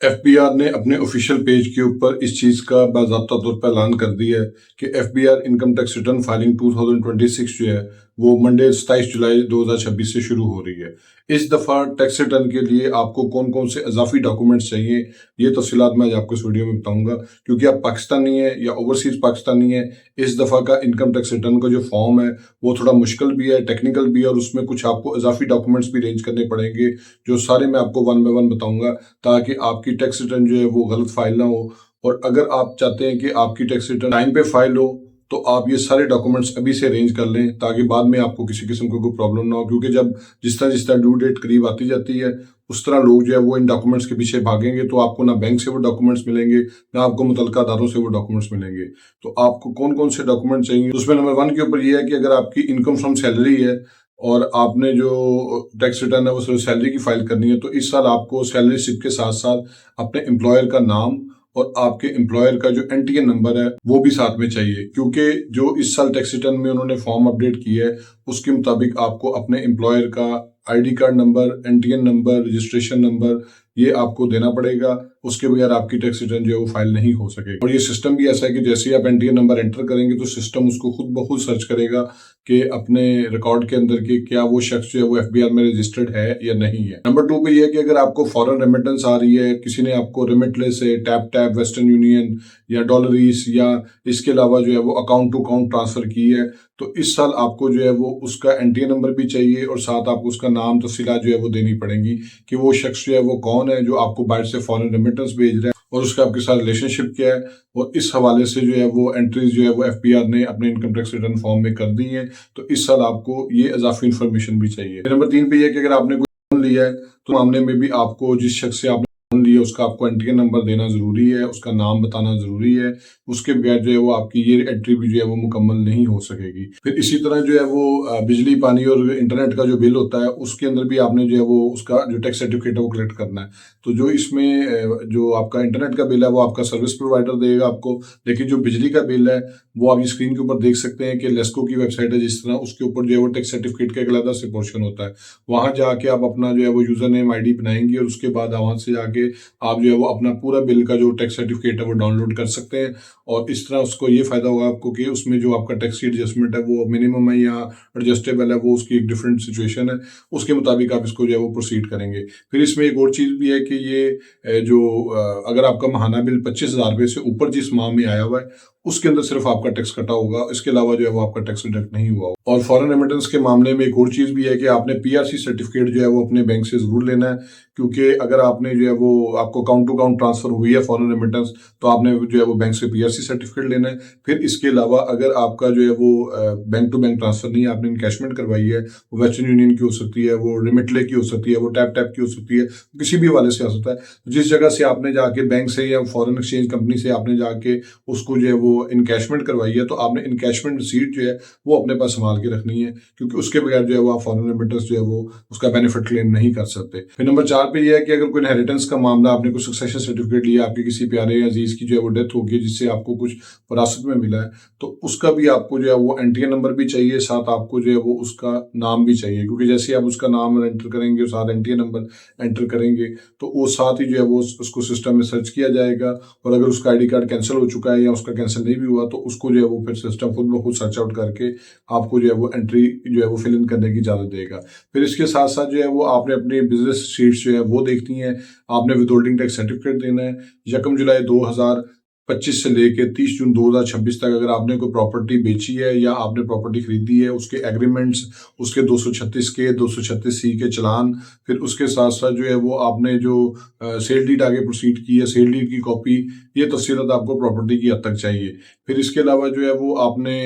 FBR ने अपने official page के ऊपर इस चीज़ का बाज़ाब्ता तौर पर ऐलान कर दिया है कि FBR income tax return filing 2026 जो है वो मंडे 27 जुलाई 2026 से शुरू हो रही है। इस दफ़ा टैक्स रिटर्न के लिए आपको कौन कौन से इजाफी डॉक्यूमेंट्स चाहिए, ये तफसीलात मैं आज आपको इस वीडियो में बताऊंगा। क्योंकि आप पाकिस्तानी है या ओवरसीज़ पाकिस्तानी है, इस दफ़ा का इनकम टैक्स रिटर्न का जो फॉर्म है वो थोड़ा मुश्किल भी है, टेक्निकल भी है, और उसमें कुछ आपको इजाफी डॉक्यूमेंट्स भी अरेंज करने पड़ेंगे, जो सारे मैं आपको वन बाय वन बताऊंगा, ताकि आपकी टैक्स रिटर्न जो है वो गलत फाइल ना हो। और अगर आप चाहते हैं कि आपकी टैक्स रिटर्न टाइम पे फाइल हो, तो आप ये सारे डॉक्यूमेंट्स अभी से अरेंज कर लें, ताकि बाद में आपको किसी किस्म की कोई प्रॉब्लम ना हो। क्योंकि जब जिस तरह ड्यू डेट करीब आती जाती है, उस तरह लोग जो है वो इन डॉक्यूमेंट्स के पीछे भागेंगे, तो आपको ना बैंक से वो डॉक्यूमेंट्स मिलेंगे, ना आपको मुतलका अदारों से वो डॉक्यूमेंट्स मिलेंगे। तो आपको कौन कौन से डॉक्यूमेंट चाहिए, उसमें नंबर वन के ऊपर ये है कि अगर आपकी इनकम फ्रॉम सैलरी है और आपने जो टैक्स रिटर्न है वो सिर्फ सैलरी की फाइल करनी है, तो इस साल आपको सैलरी स्लिप के साथ साथ अपने एम्प्लॉयर का नाम और आपके एम्प्लॉयर का जो एनटीएन नंबर है वो भी साथ में चाहिए। क्योंकि जो इस साल टैक्स रिटर्न में उन्होंने फॉर्म अपडेट किया है, उसके मुताबिक आपको अपने एम्प्लॉयर का ID card number, NTN number, registration number ये आपको देना पड़ेगा। उसके बगैर आपकी टैक्स रिटर्न जो है वो फाइल नहीं हो सकेगी। और ये सिस्टम भी ऐसा है कि जैसे ही आप एनटीएन नंबर एंटर करेंगे, तो सिस्टम उसको खुद ब खुद सर्च करेगा कि अपने रिकॉर्ड के अंदर कि क्या वो शख्स जो है वो एफबीआर में रजिस्टर्ड है या नहीं है। नंबर टू पे ये है कि अगर आपको फॉरेन रेमिटेंस आ रही है, किसी ने आपको रेमिटले से टैप टैप, वेस्टर्न यूनियन या डॉलरीज या इसके अलावा जो है वो अकाउंट टू अकाउंट ट्रांसफर की है, तो इस साल आपको जो है वो उसका एनटीएन नंबर भी चाहिए, और साथ आपको उसका नाम तफसीलात जो है वो देनी पड़ेंगी कि वो शख्स जो है वो कौन है जो आपको बाहर से फॉरेन रेमिटेंस भेज रहा है, और उसका आपके साथ रिलेशनशिप क्या है। और इस हवाले से जो है वो एंट्रीज जो है वो एफबीआर ने अपने इनकम टैक्स रिटर्न फॉर्म में कर दी है। तो इस साल आपको ये इजाफी इन्फॉर्मेशन भी चाहिए। नंबर तीन पे यह कि अगर आपने कोई लोन लिया है, तो मामले में भी आपको जिस शख्स से आपने लोन लिया उसका आपको एनटीएन नंबर देना जरूरी है, उसका नाम बताना जरूरी है। उसके बगैर जो है वो आपकी ये एंट्री भी जो है वो मुकम्मल नहीं हो सकेगी। फिर इसी तरह जो है वो बिजली पानी और इंटरनेट का जो बिल होता है, उसके अंदर भी आपने जो है वो उसका जो टैक्स सर्टिफिकेट है वो कलेक्ट करना है। तो जो इसमें जो आपका इंटरनेट का बिल है वो आपका सर्विस प्रोवाइडर देगा आपको, लेकिन जो बिजली का बिल है वो आप स्क्रीन के ऊपर देख सकते हैं कि लेस्को की वेबसाइट है जिस तरह, उसके ऊपर जो है वो टैक्स सर्टिफिकेट का एक अलग से पोर्शन होता है। वहां जाके आप अपना जो है वो यूजर नेम आईडी बनाएंगे, और उसके बाद वहां से जाके आप जो है वो अपना पूरा बिल का जो टैक्स सर्टिफिकेट है वो डाउनलोड कर सकते हैं। और इस तरह उसको ये फायदा होगा आपको कि उसमें जो आपका टैक्स की एडजस्टमेंट है वो मिनिमम है या एडजस्टेबल है, वो उसकी एक डिफरेंट सिचुएशन है, उसके मुताबिक आप इसको जो है वो प्रोसीड करेंगे। फिर इसमें एक और चीज़ भी है कि ये अगर आपका महाना बिल 25,000 रुपये से ऊपर जिस माह में आया हुआ है, उसके अंदर सिर्फ आपका टैक्स कटा होगा, इसके अलावा जो है वो आपका टैक्स डिडक्ट नहीं हुआ होगा। और फॉरेन रेमिटेंस के मामले में एक और चीज़ भी है कि आपने पीआरसी सर्टिफिकेट जो है वो अपने बैंक से जरूर लेना है। क्योंकि अगर आपने जो है वो आपको अकाउंट टू अकाउंट ट्रांसफर हुई है फॉरेन रेमिटेंस, तो आपने जो है वो बैंक से पीआरसी सर्टिफिकेट लेना है। फिर इसके अलावा अगर आपका जो है वो बैंक टू बैंक ट्रांसफर नहीं है, आपने इनकैशमेंट करवाई है, वो वेस्टर्न यूनियन की हो सकती है, वो रिमिटले की हो सकती है, वो टैप टैप की हो सकती है, किसी भी हवाले से आ सकता है। जिस जगह से आपने जाके बैंक से या फॉरेन एक्सचेंज कंपनी से आपने जाके उसको जो है वो इनकैशमेंट करवाई है, तो आपने इनकैशमेंट रिसीट जो है वो अपने पास संभाल के रखनी है, क्योंकि उसके बगैर जो है वो आप फॉरेन रेमिटेंस जो है वो उसका बेनिफिट क्लेम नहीं कर सकते। फिर नंबर चार पे यह है कि अगर कोई इनहेरिटेंस का मामला, आपने कोई सक्सेशन सर्टिफिकेट लिया, आपके किसी प्यारे या अजीज की जो है वो डेथ हो गई जिससे आपको कुछ विरासत में मिला है, तो उसका भी आपको जो है वो एनटीएन नंबर भी चाहिए, साथ आपको जो है वो उसका नाम भी चाहिए। क्योंकि जैसे आप उसका नाम एंटर करेंगे, साथ एनटीएन नंबर एंटर करेंगे, तो वो साथ ही जो है वो उसको सिस्टम में सर्च किया जाएगा। और अगर उसका आईडी कार्ड कैंसिल हो चुका है या उसका कैंसिल नहीं भी हुआ, तो उसको जो है वो फिर सिस्टम खुद ब खुद सर्च आउट करके आपको जो है वो एंट्री जो है वो फिल इन करने की इजाजत देगा। फिर इसके साथ साथ जो है वो आपने अपनी बिजनेस शीट्स जो है वो देखनी है, आपने विदहोल्डिंग टैक्स सर्टिफिकेट देना है। 1 जुलाई 2025 से लेकर 30 जून 2026 तक अगर आपने कोई प्रॉपर्टी बेची है या आपने प्रॉपर्टी खरीदी है, उसके एग्रीमेंट्स, उसके 236 के 236 सी के चलान, फिर उसके साथ साथ जो है वो आपने जो सेल डीड आगे प्रोसीड की है, सेल डीड की कॉपी, ये तफसीलात आपको प्रॉपर्टी की हद तक चाहिए। फिर इसके अलावा जो है वो आपने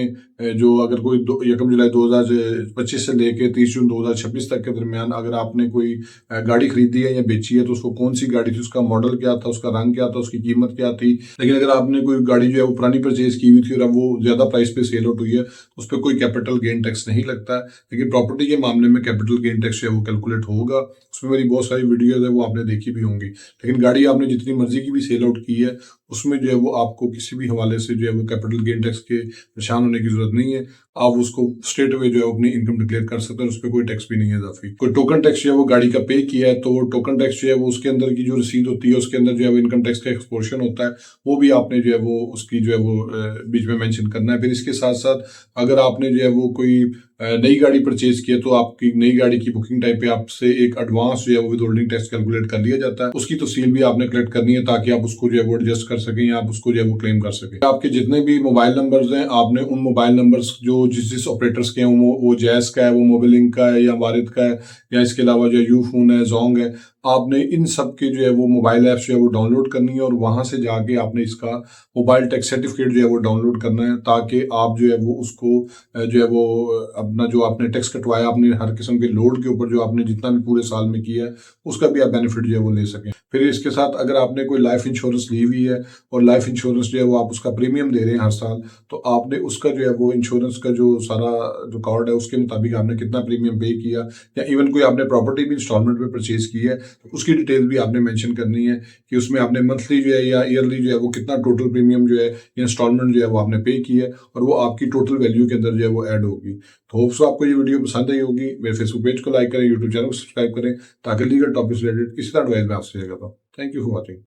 जो अगर कोई 1 जुलाई 2025 से लेकर 30 जून 2026 तक के दरमियान अगर आपने कोई गाड़ी खरीदी है या बेची है, तो उसको कौन सी गाड़ी थी, उसका मॉडल क्या था, उसका रंग क्या था, उसकी कीमत क्या थी। लेकिन अगर आपने कोई गाड़ी जो है वो पुरानी परचेज की हुई थी और अब वो ज्यादा प्राइस पे सेल आउट हुई है, तो उस पर कोई कैपिटल गेन टैक्स नहीं लगता है। लेकिन प्रॉपर्टी के मामले में कैपिटल गेन टैक्स जो है वो कैलकुलेट होगा। उसमें मेरी बहुत सारी वीडियोज है वो आपने देखी भी होंगी। लेकिन गाड़ी आपने जितनी मर्जी की भी सेल आउट की है, उसमें जो है वो आपको किसी भी हवाले से जो है वो कैपिटल गेन टैक्स के परेशान होने की जरूरत नहीं है। आप उसको स्ट्रेट अवे जो है अपनी इनकम डिक्लेयर कर सकते हैं, उस पर कोई टैक्स भी नहीं है इजाफी। कोई टोकन टैक्स जो है वो गाड़ी का पे किया है तो वो टोकन टैक्स जो है वो उसके अंदर की जो रसीद होती है उसके अंदर जो है वो इनकम टैक्स का एक्सपोर्शन होता है, वो भी आपने जो है वो उसकी जो है वो बीच में मेंशन करना है। फिर इसके साथ साथ अगर आपने जो है वो कोई नई गाड़ी परचेज की है तो आपकी नई गाड़ी की बुकिंग टाइम पे आपसे एक एडवांस जो है वो विद होल्डिंग टैक्स कैलकुलेट कर लिया जाता है, उसकी तफसील भी आपने कलेक्ट करनी है ताकि आप उसको जो है वो एडजस्ट कर सकें या आप उसको जो है वो क्लेम कर सकें। आपके जितने भी मोबाइल नंबर्स हैं आपने उन मोबाइल नंबर्स जो जिस जिस ऑपरेटर्स के हैं वो जैस का है, वो मोबिलिंक का है या वारिद का है या इसके अलावा जो यू फोन है, जोंग है, आपने इन सब के जो है वो मोबाइल ऐप्स जो है वो डाउनलोड करनी है और वहां से जाके आपने इसका मोबाइल टैक्स सर्टिफिकेट जो है वो डाउनलोड करना है ताकि आप जो है वो उसको जो है वो अपना जो आपने टैक्स कटवाया अपने हर किस्म के लोड के ऊपर जो आपने जितना भी पूरे साल में किया है उसका भी आप बेनिफिट जो है वो ले सकें। फिर इसके साथ अगर आपने कोई लाइफ इंश्योरेंस ली हुई है और लाइफ इंश्योरेंस जो है वो आप उसका प्रीमियम दे रहे हैं हर साल, तो आपने उसका जो है वो इंश्योरेंस का जो सारा जो कार्ड है उसके मुताबिक आपने कितना प्रीमियम पे किया या इवन कोई आपने प्रॉपर्टी भी इंस्टॉलमेंट पे परचेज की है तो उसकी डिटेल भी आपने मेंशन करनी है कि उसमें आपने मंथली जो है या ईयरली जो है वो कितना टोटल प्रीमियम जो है या इंस्टॉलमेंट जो है वो आपने पे की है और वो आपकी टोटल वैल्यू के अंदर जो है वो ऐड होगी। तो होप्स आपको ये वीडियो पसंद आई होगी। मेरे फेसबुक पेज को लाइक करें, यूट्यूब चैनल को सब्सक्राइब करें ताकि लीगल टॉपिक रिलेटेड इसी तरह एडवाइस मैं आपसे करता हूँ। Thank you for watching.